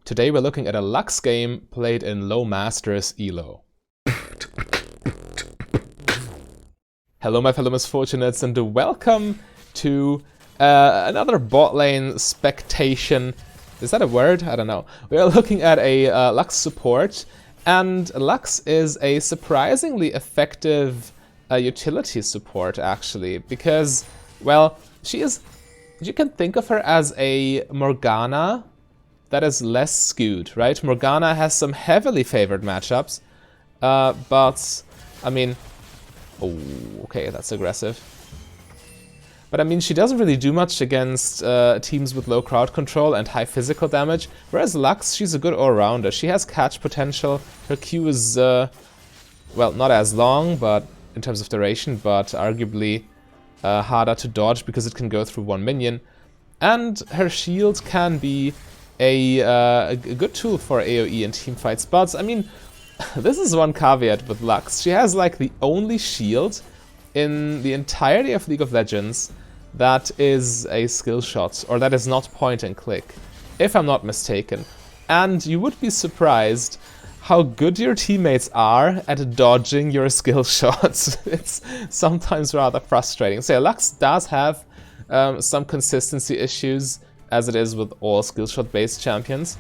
Today we're looking at a Lux game played in low masters elo. Hello my fellow misfortunates and welcome to another bot lane spectation. Is that a word? I don't know. We are looking at a Lux support, and Lux is a surprisingly effective utility support actually, because, well, you can think of her as a Morgana that is less skewed, right? Morgana has some heavily favored matchups, but, I mean, oh, okay, that's aggressive. But I mean, she doesn't really do much against teams with low crowd control and high physical damage, whereas Lux, she's a good all-rounder. She has catch potential, her Q is, well, not as long, but in terms of duration, but arguably harder to dodge because it can go through one minion. And her shield can be a good tool for AoE and teamfights, but I mean, this is one caveat with Lux. She has like the only shield in the entirety of League of Legends that is a skill shot, or that is not point and click, if I'm not mistaken. And you would be surprised how good your teammates are at dodging your skill shots. It's sometimes rather frustrating. So yeah, Lux does have some consistency issues, as it is with all skill shot based champions.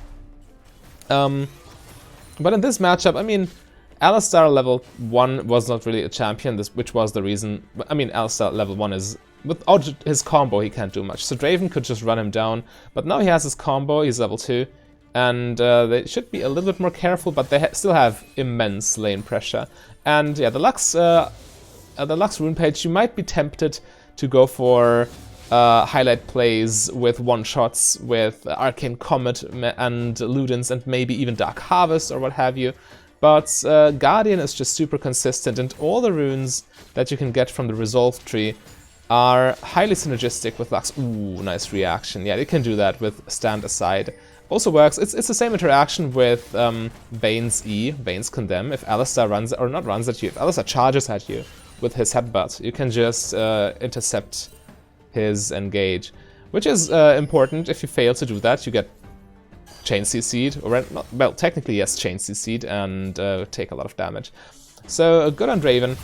But in this matchup, I mean, Alistar level 1 was not really a champion, which was the reason. I mean, Alistar level 1 is, without his combo, he can't do much. So Draven could just run him down, but now he has his combo, he's level 2, and they should be a little bit more careful, but they still have immense lane pressure. And yeah, the Lux rune page, you might be tempted to go for highlight plays with one-shots with Arcane Comet and Ludens and maybe even Dark Harvest or what have you. But Guardian is just super consistent, and all the runes that you can get from the Resolve tree are highly synergistic with Lux. Ooh, nice reaction. Yeah, you can do that with Stand Aside. Also works. It's the same interaction with Vayne's E, Vayne's Condemn. If Alistar runs, or not runs at you, if Alistar charges at you with his headbutt, you can just intercept his engage, which is important. If you fail to do that, you get chain CC'd, or not, well, technically yes, chain CC'd, and take a lot of damage. So good on Draven.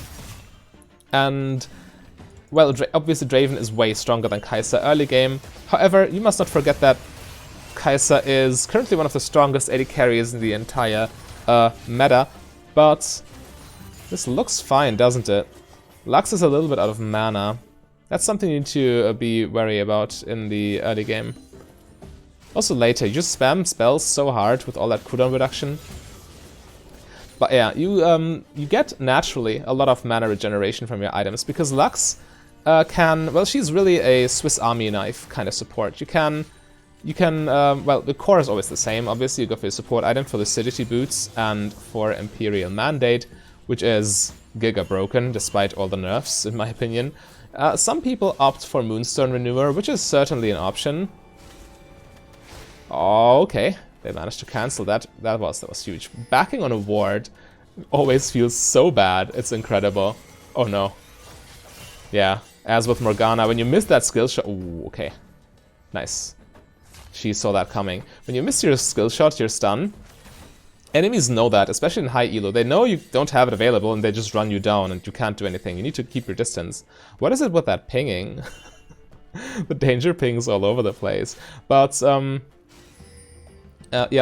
And, well, obviously Draven is way stronger than Kai'Sa early game. However, you must not forget that Kai'Sa is currently one of the strongest AD carries in the entire meta, but this looks fine, doesn't it? Lux is a little bit out of mana. That's something you need to be wary about in the early game. Also later, you just spam spells so hard with all that cooldown reduction. But yeah, you get naturally a lot of mana regeneration from your items, because Lux can, well, she's really a Swiss Army knife kind of support. You can, well, the core is always the same. Obviously, you go for your support item for Lucidity Boots and for Imperial Mandate, which is giga broken despite all the nerfs, in my opinion. Some people opt for Moonstone Renewer, which is certainly an option. Oh, okay, they managed to cancel that. That was huge. Backing on a ward always feels so bad. It's incredible. Oh no. Yeah, as with Morgana, when you miss that skill shot. Ooh, okay, nice. She saw that coming. When you miss your skill shot, you're stunned. Enemies know that, especially in high elo. They know you don't have it available and they just run you down and you can't do anything. You need to keep your distance. What is it with that pinging? The danger pings all over the place. But, yeah,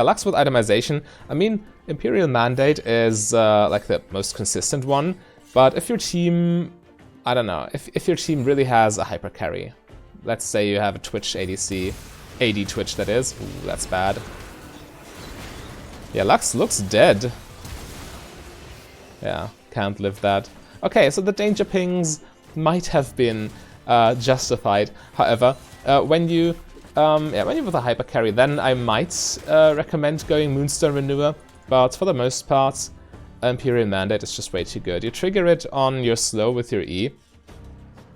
Lux with itemization. I mean, Imperial Mandate is like the most consistent one. But if your team, I don't know, if your team really has a hyper carry, let's say you have a Twitch ADC, AD Twitch that is, ooh, that's bad. Yeah, Lux looks dead. Yeah, can't live that. Okay, so the danger pings might have been justified. However, when you with a hyper carry, then I might recommend going Moonstone Renewer. But for the most part, Imperial Mandate is just way too good. You trigger it on your slow with your E,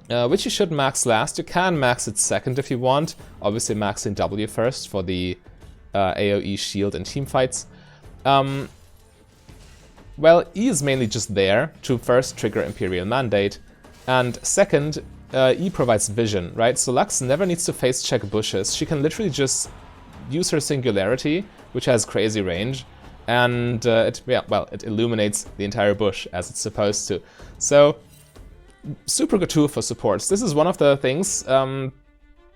which you should max last. You can max it second if you want. Obviously, maxing W first for the AoE shield and teamfights. Well, E is mainly just there to first trigger Imperial Mandate, and second, E provides vision, right? So Lux never needs to face check bushes. She can literally just use her singularity, which has crazy range, and it illuminates the entire bush as it's supposed to. So, super good tool for supports. This is one of the things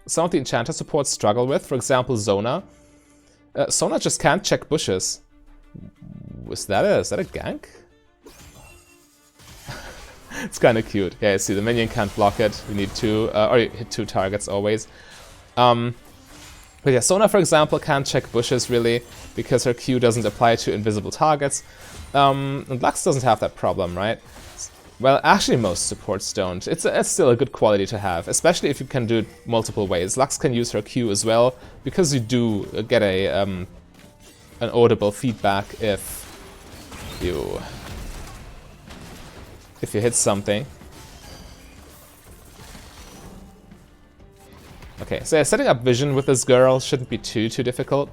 some of the enchanter supports struggle with. For example, Zona. Zona just can't check bushes. Is that a gank? It's kind of cute. Yeah, see, the minion can't block it. You need two, or you hit 2 targets always. But yeah, Sona, for example, can't check bushes really, because her Q doesn't apply to invisible targets. And Lux doesn't have that problem, right? Well, actually most supports don't. It's still a good quality to have, especially if you can do it multiple ways. Lux can use her Q as well, because you do get an audible feedback if you hit something. Okay, so yeah, setting up vision with this girl shouldn't be too difficult.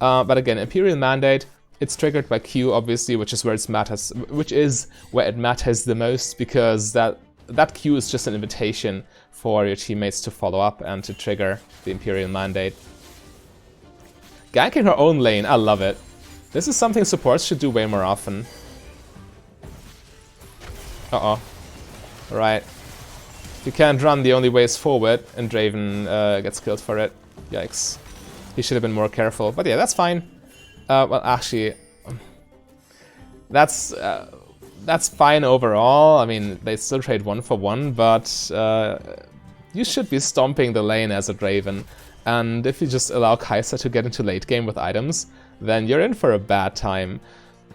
But again, Imperial Mandate, it's triggered by Q, obviously, which is where it matters the most, because that Q is just an invitation for your teammates to follow up and to trigger the Imperial Mandate. Ganking her own lane, I love it. This is something supports should do way more often. Uh-oh. Right. You can't run, the only way is forward, and Draven gets killed for it. Yikes. He should have been more careful. But yeah, that's fine. Well, actually, that's fine overall. I mean, they still trade 1 for 1, but you should be stomping the lane as a Draven. And if you just allow Kai'Sa to get into late game with items, then you're in for a bad time.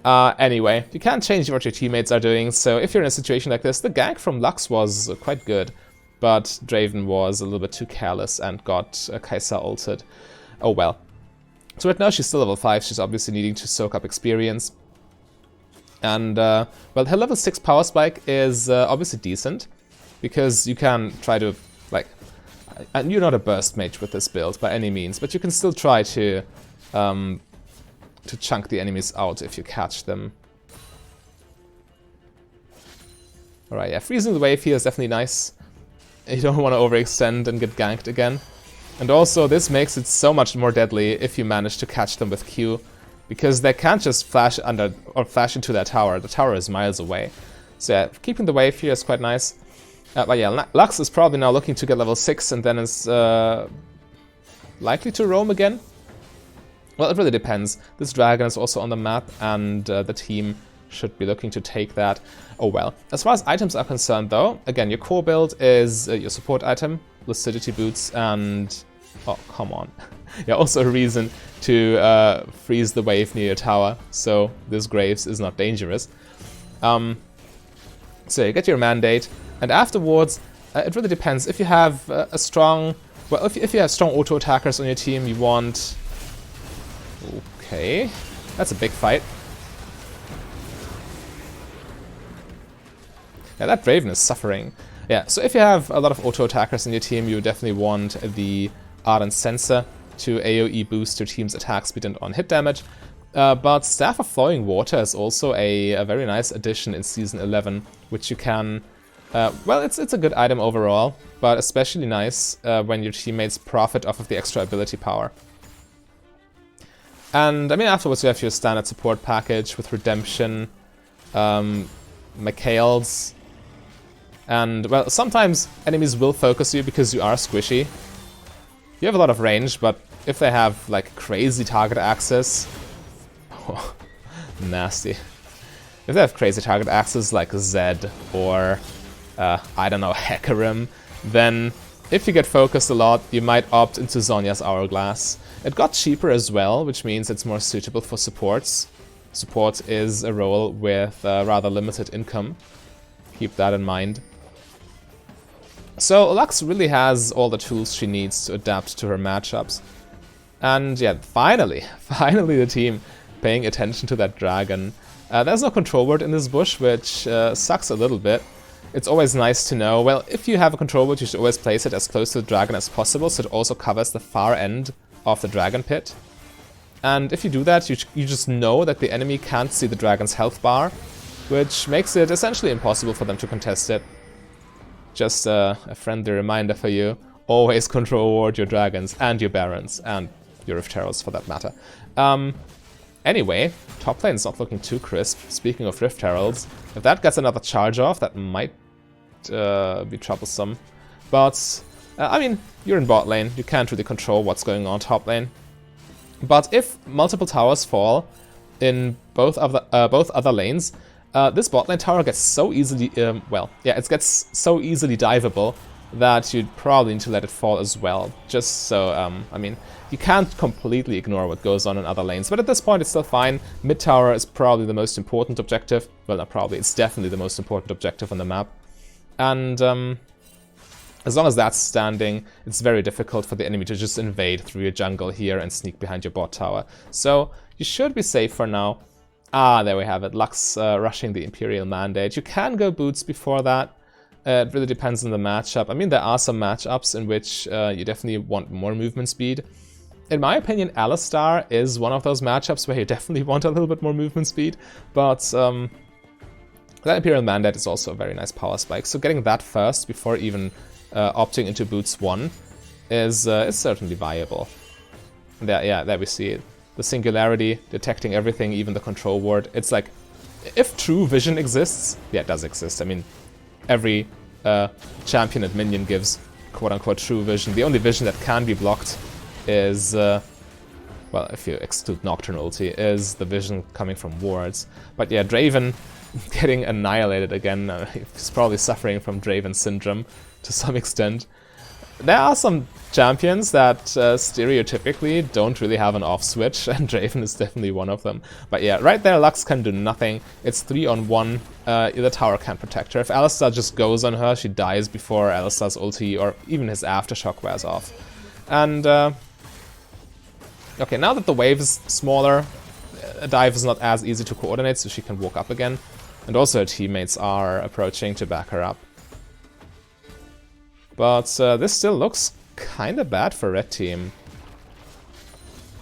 Anyway, you can't change what your teammates are doing, so if you're in a situation like this, the gank from Lux was quite good, but Draven was a little bit too careless and got Kai'Sa ulted. Oh well. So right now she's still level 5, she's obviously needing to soak up experience. And, well, her level 6 power spike is obviously decent, because you can try to, like, and you're not a burst mage with this build by any means, but you can still try to chunk the enemies out if you catch them. Alright, yeah, freezing the wave here is definitely nice. You don't want to overextend and get ganked again. And also, this makes it so much more deadly if you manage to catch them with Q, because they can't just flash under or flash into that tower. The tower is miles away. So yeah, keeping the wave here is quite nice. But yeah, Lux is probably now looking to get level 6 and then is likely to roam again. Well, it really depends. This dragon is also on the map, and the team should be looking to take that. Oh well. As far as items are concerned, though, again, your core build is your support item, Lucidity Boots, and... oh, come on. Yeah, also a reason to freeze the wave near your tower, so this Graves is not dangerous. So you get your Mandate, and afterwards, it really depends. If you have a strong... well, if you have strong auto-attackers on your team, you want... okay, that's a big fight. Yeah, that Draven is suffering. Yeah, so if you have a lot of auto-attackers in your team, you definitely want the Ardent Sensor to AoE boost your team's attack speed and on-hit damage. But Staff of Flowing Water is also a very nice addition in Season 11, which you can... well, it's a good item overall, but especially nice when your teammates profit off of the extra ability power. And, I mean, afterwards you have your standard support package with Redemption, Mikhail's, and, well, sometimes enemies will focus you because you are squishy. You have a lot of range, but if they have, like, crazy target access... oh, nasty. If they have crazy target access like Zed or, I don't know, Hecarim, then if you get focused a lot, you might opt into Zhonya's Hourglass. It got cheaper as well, which means it's more suitable for supports. Support is a role with rather limited income. Keep that in mind. So Lux really has all the tools she needs to adapt to her matchups. And yeah, finally the team paying attention to that dragon. There's no control word in this bush, which sucks a little bit. It's always nice to know, well, if you have a control word, you should always place it as close to the dragon as possible, so it also covers the far end of the dragon pit. And if you do that, you just know that the enemy can't see the dragon's health bar, which makes it essentially impossible for them to contest it. Just a friendly reminder for you, always control ward your dragons and your barons, and your Rift Heralds for that matter. Anyway, top lane's not looking too crisp. Speaking of Rift Heralds, if that gets another charge off, that might be troublesome. But, I mean, you're in bot lane, you can't really control what's going on top lane. But if multiple towers fall in both other lanes, this bot lane tower gets so easily, it gets so easily diveable that you'd probably need to let it fall as well. Just so, I mean, you can't completely ignore what goes on in other lanes, but at this point it's still fine. Mid tower is probably the most important objective. Well, not probably, it's definitely the most important objective on the map. And as long as that's standing, it's very difficult for the enemy to just invade through your jungle here and sneak behind your bot tower. So you should be safe for now. Ah, there we have it. Lux rushing the Imperial Mandate. You can go boots before that. It really depends on the matchup. I mean, there are some matchups in which you definitely want more movement speed. In my opinion, Alistar is one of those matchups where you definitely want a little bit more movement speed. But that Imperial Mandate is also a very nice power spike. So getting that first before even opting into boots 1 is certainly viable. There we see it. The singularity, detecting everything, even the control ward. It's like, if true vision exists, yeah, it does exist. I mean, every champion and minion gives quote-unquote true vision. The only vision that can be blocked is, well, if you exclude Nocturne ulti, is the vision coming from wards. But yeah, Draven getting annihilated again. He's probably suffering from Draven syndrome to some extent. There are some champions that stereotypically don't really have an off switch, and Draven is definitely one of them. But yeah, right there Lux can do nothing. It's 3-on-1. The tower can't protect her. If Alistar just goes on her, she dies before Alistar's ulti or even his aftershock wears off. And okay, now that the wave is smaller, a dive is not as easy to coordinate, so she can walk up again. And also her teammates are approaching to back her up. But this still looks kinda bad for red team,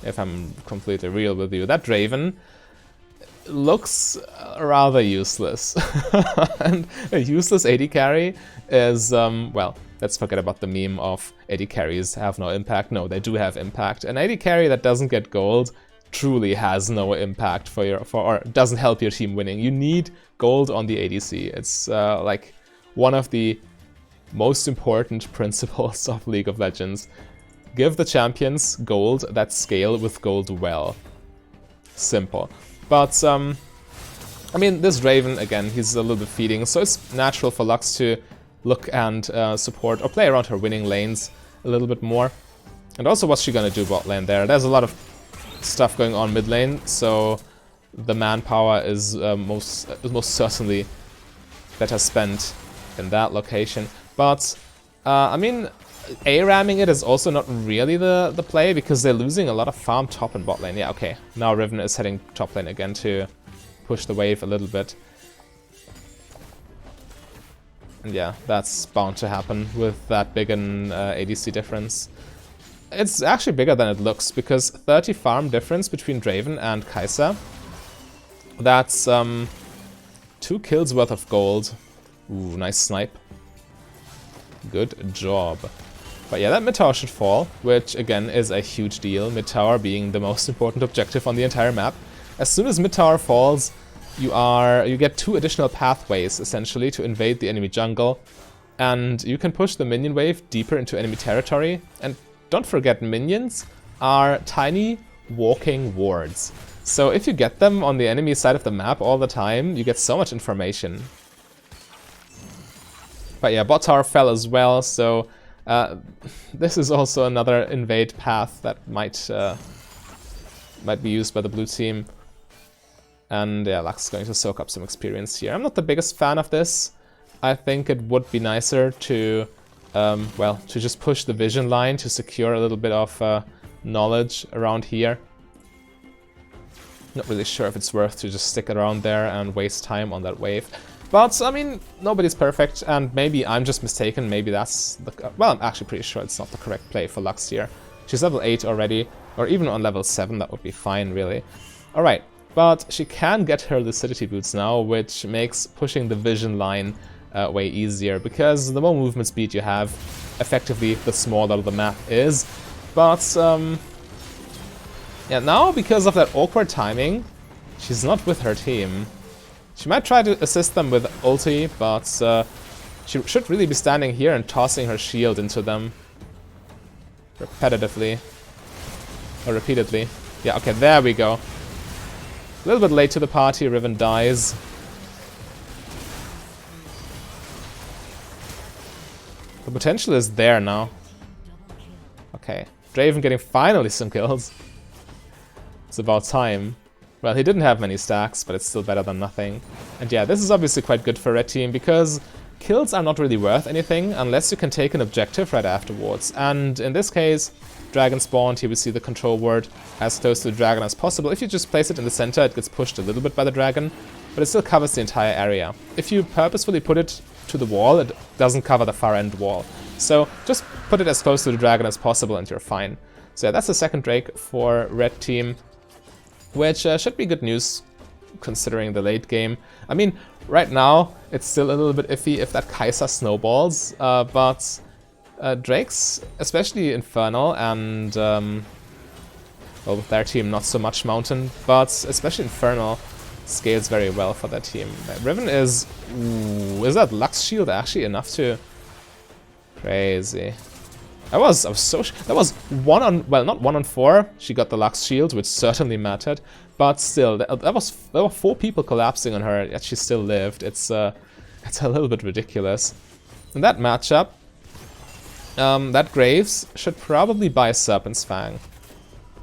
if I'm completely real with you. That Draven looks rather useless. And a useless AD carry is, well, let's forget about the meme of AD carries have no impact. No, they do have impact. An AD carry that doesn't get gold truly has no impact or doesn't help your team winning. You need gold on the ADC. It's like one of the most important principles of League of Legends. Give the champions gold that scale with gold well. Simple. But, I mean, this Draven, again, he's a little bit feeding, so it's natural for Lux to look and support or play around her winning lanes a little bit more. And also, what's she gonna do bot lane there? There's a lot of stuff going on mid lane, so the manpower is most certainly better spent in that location. But, I mean, A-ramming it is also not really the play, because they're losing a lot of farm top and bot lane. Yeah, okay. Now Riven is heading top lane again to push the wave a little bit. And yeah, that's bound to happen with that big an ADC difference. It's actually bigger than it looks, because 30 farm difference between Draven and Kai'Sa. That's 2 kills worth of gold. Ooh, nice snipe. Good job. But yeah, that mid tower should fall, which again is a huge deal. Mid tower being the most important objective on the entire map. As soon as mid tower falls, you get 2 additional pathways essentially to invade the enemy jungle, and you can push the minion wave deeper into enemy territory. And don't forget, minions are tiny walking wards. So if you get them on the enemy side of the map all the time, you get so much information. But yeah, bot tower fell as well, so this is also another invade path that might be used by the blue team. And yeah, Lux is going to soak up some experience here. I'm not the biggest fan of this. I think it would be nicer to, well, to just push the vision line to secure a little bit of knowledge around here. Not really sure if it's worth to just stick around there and waste time on that wave. But, I mean, nobody's perfect, and maybe I'm just mistaken. Maybe that's the... Well, I'm actually pretty sure it's not the correct play for Lux here. She's level 8 already, or even on level 7, that would be fine, really. Alright, but she can get her Lucidity boots now, which makes pushing the vision line way easier, because the more movement speed you have, effectively the smaller the map is. But, Yeah, now because of that awkward timing, she's not with her team. She might try to assist them with ulti, but she should really be standing here and tossing her shield into them. Repetitively. Or repeatedly. Yeah, okay, there we go. A little bit late to the party, Riven dies. The potential is there now. Okay, Draven getting finally some kills. It's about time. Well, he didn't have many stacks, but it's still better than nothing. And yeah, this is obviously quite good for red team, because kills are not really worth anything unless you can take an objective right afterwards. And in this case, dragon spawned, here we see the control ward as close to the dragon as possible. If you just place it in the center, it gets pushed a little bit by the dragon, but it still covers the entire area. If you purposefully put it to the wall, it doesn't cover the far end wall. So just put it as close to the dragon as possible and you're fine. So yeah, that's the second Drake for red team, which should be good news considering the late game. I mean, right now it's still a little bit iffy if that Kai'Sa snowballs, but Drakes, especially Infernal and, well, with their team not so much Mountain, but especially Infernal scales very well for that team. Riven is... Ooh, is that Lux Shield actually enough to... Crazy. That was so... That was 1 on... Well, not 1 on 4. She got the Lux Shield, which certainly mattered. But still, there were 4 people collapsing on her, yet she still lived. It's a little bit ridiculous. In that matchup, that Graves should probably buy Serpent's Fang.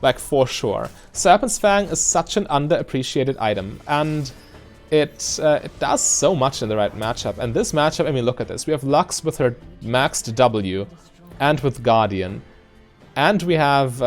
Like, for sure. Serpent's Fang is such an underappreciated item, and it does so much in the right matchup. And this matchup, I mean, look at this. We have Lux with her maxed W, and with Guardian. And we have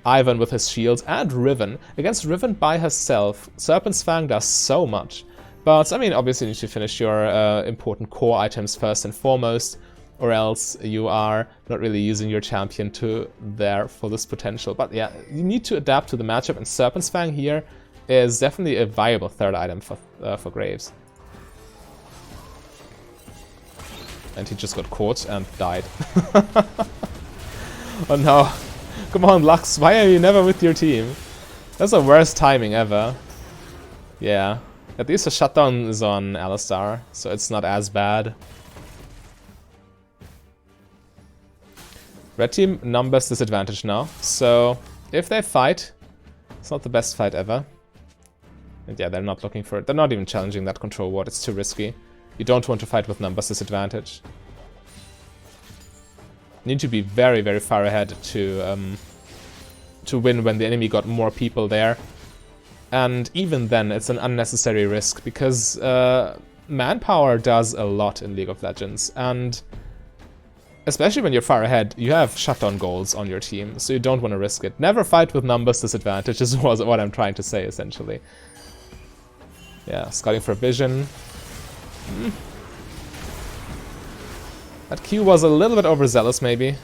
Ivan with his shields, and Riven. Against Riven by herself, Serpent's Fang does so much. But, I mean, obviously you need to finish your important core items first and foremost, or else you are not really using your champion to their fullest potential. But yeah, you need to adapt to the matchup, and Serpent's Fang here is definitely a viable third item for Graves. And he just got caught and died. Oh no. Come on, Lux, why are you never with your team? That's the worst timing ever. Yeah. At least the shutdown is on Alistar, so it's not as bad. Red team numbers disadvantage now, so if they fight, it's not the best fight ever. And yeah, they're not looking for it. They're not even challenging that control ward, it's too risky. You don't want to fight with numbers disadvantage. You need to be very, very far ahead to win when the enemy got more people there. And even then, it's an unnecessary risk, because manpower does a lot in League of Legends, and especially when you're far ahead, you have shutdown goals on your team, so you don't want to risk it. Never fight with numbers disadvantage is what I'm trying to say, essentially. Yeah, scouting for vision. That Q was a little bit overzealous, maybe.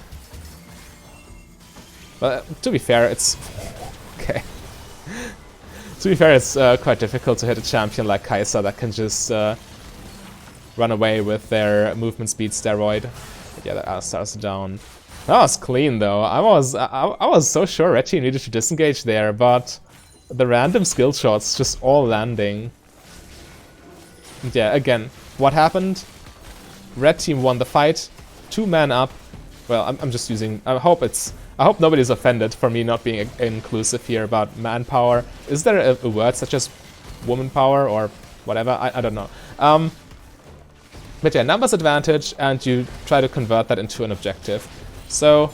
But to be fair, it's... Okay. To be fair, it's quite difficult to hit a champion like Kai'Sa that can just run away with their movement speed steroid. But yeah, that Alistar's down. That was clean, though. I was so sure Red Team needed to disengage there, but the random skill shots just all landing. And yeah, again, what happened? Red Team won the fight. 2 men up. Well, I'm just using... I hope nobody's offended for me not being inclusive here about manpower. Is there a word such as woman power or whatever? I don't know. But yeah, numbers advantage, and you try to convert that into an objective. So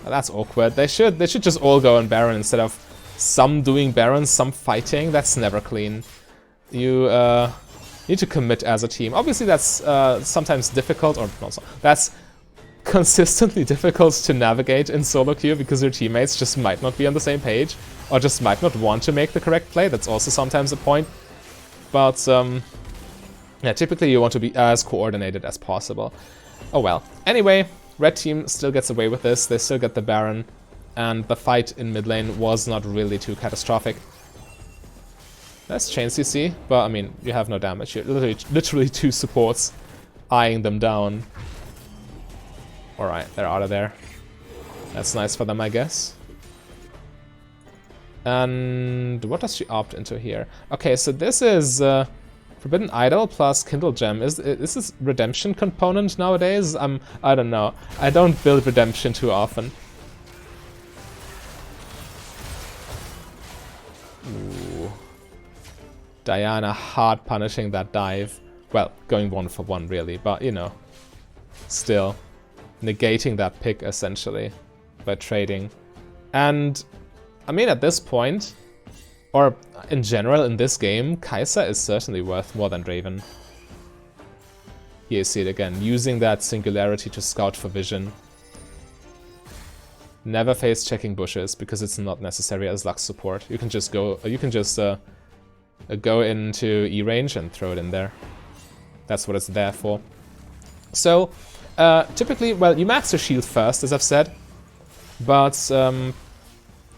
that's awkward. They should just all go on Baron instead of some doing Baron, some fighting. That's never clean. You need to commit as a team. Obviously, that's sometimes difficult, or not. That's consistently difficult to navigate in solo queue because your teammates just might not be on the same page, or just might not want to make the correct play. That's also sometimes a point. But yeah, typically you want to be as coordinated as possible. Oh well. Anyway, red team still gets away with this. They still get the Baron, and the fight in mid lane was not really too catastrophic. That's chain CC, but I mean, you have no damage. You're literally 2 supports eyeing them down. Alright, they're out of there. That's nice for them, I guess. And what does she opt into here? Okay, so this is Forbidden Idol plus Kindle Gem. Is this redemption component nowadays? I don't know. I don't build redemption too often. Ooh. Diana hard punishing that dive. Well, going 1 for 1 really, but you know, still negating that pick essentially by trading. And I mean, at this point, or in general in this game, Kai'Sa is certainly worth more than Draven. Here you see it again, using that singularity to scout for vision. Never face checking bushes because it's not necessary as Lux support. You can just go. Go into E range and throw it in there. That's what it's there for. So typically, well, you max your shield first, as I've said, but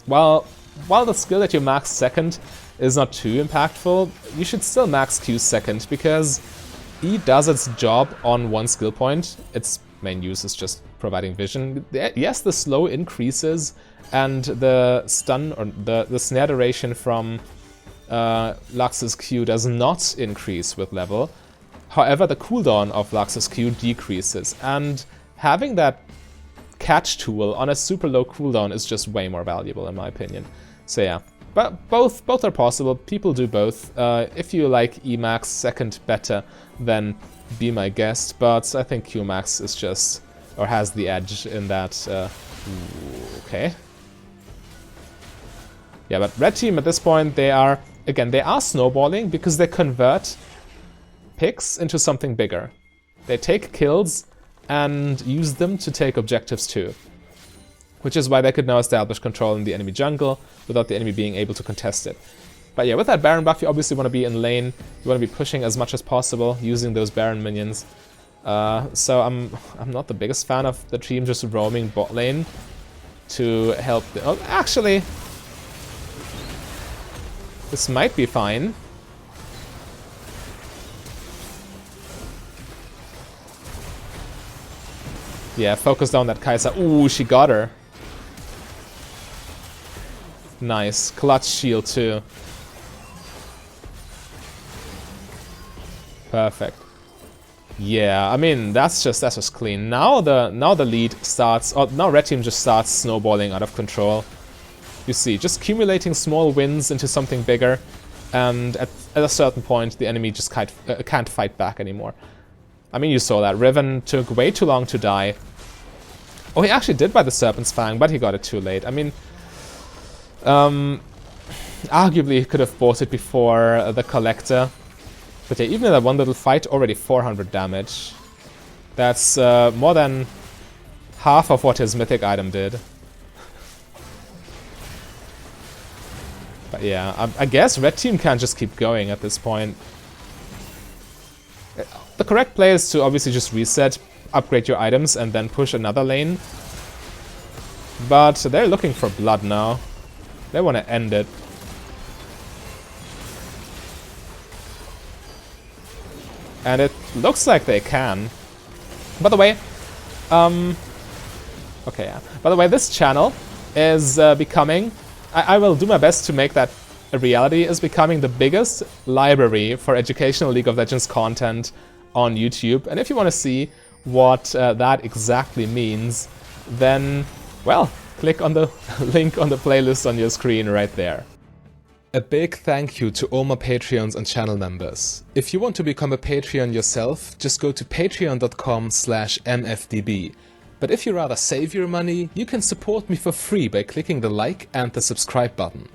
while the skill that you max second is not too impactful, you should still max Q second, because E does its job on one skill point. Its main use is just providing vision. Yes, the slow increases, and the stun or the snare duration from Lux's Q does not increase with level. However, the cooldown of Lux's Q decreases, and having that catch tool on a super low cooldown is just way more valuable in my opinion. So yeah, but both are possible. People do both. If you like Emax second better, then be my guest. But I think Qmax is just, or has the edge in that. Okay. Yeah, but red team at this point, they are snowballing because they convert picks into something bigger. They take kills and use them to take objectives too. Which is why they could now establish control in the enemy jungle without the enemy being able to contest it. But yeah, with that Baron buff, you obviously want to be in lane. You want to be pushing as much as possible, using those Baron minions. So I'm not the biggest fan of the team just roaming bot lane to help. Oh, actually, this might be fine. Yeah, focus down that Kai'Sa. Ooh, she got her. Nice. Clutch shield too. Perfect. Yeah, I mean that's just clean. Now the lead starts, or now red team just starts snowballing out of control. You see, just accumulating small wins into something bigger, and at a certain point the enemy just can't fight back anymore. I mean, you saw that. Riven took way too long to die. Oh, he actually did buy the Serpent's Fang, but he got it too late. I mean, arguably he could have bought it before the Collector. But yeah, even in that one little fight, already 400 damage. That's more than half of what his mythic item did. But yeah, I guess red team can't just keep going at this point. The correct play is to obviously just reset, upgrade your items, and then push another lane. But they're looking for blood now. They want to end it. And it looks like they can. By the way, okay, yeah. By the way, this channel is becoming... I will do my best to make that a reality, is becoming the biggest library for educational League of Legends content on YouTube. And if you want to see what that exactly means, then, well, click on the link on the playlist on your screen right there. A big thank you to all my Patreons and channel members. If you want to become a Patreon yourself, just go to patreon.com/mfdb. But if you rather save your money, you can support me for free by clicking the like and the subscribe button.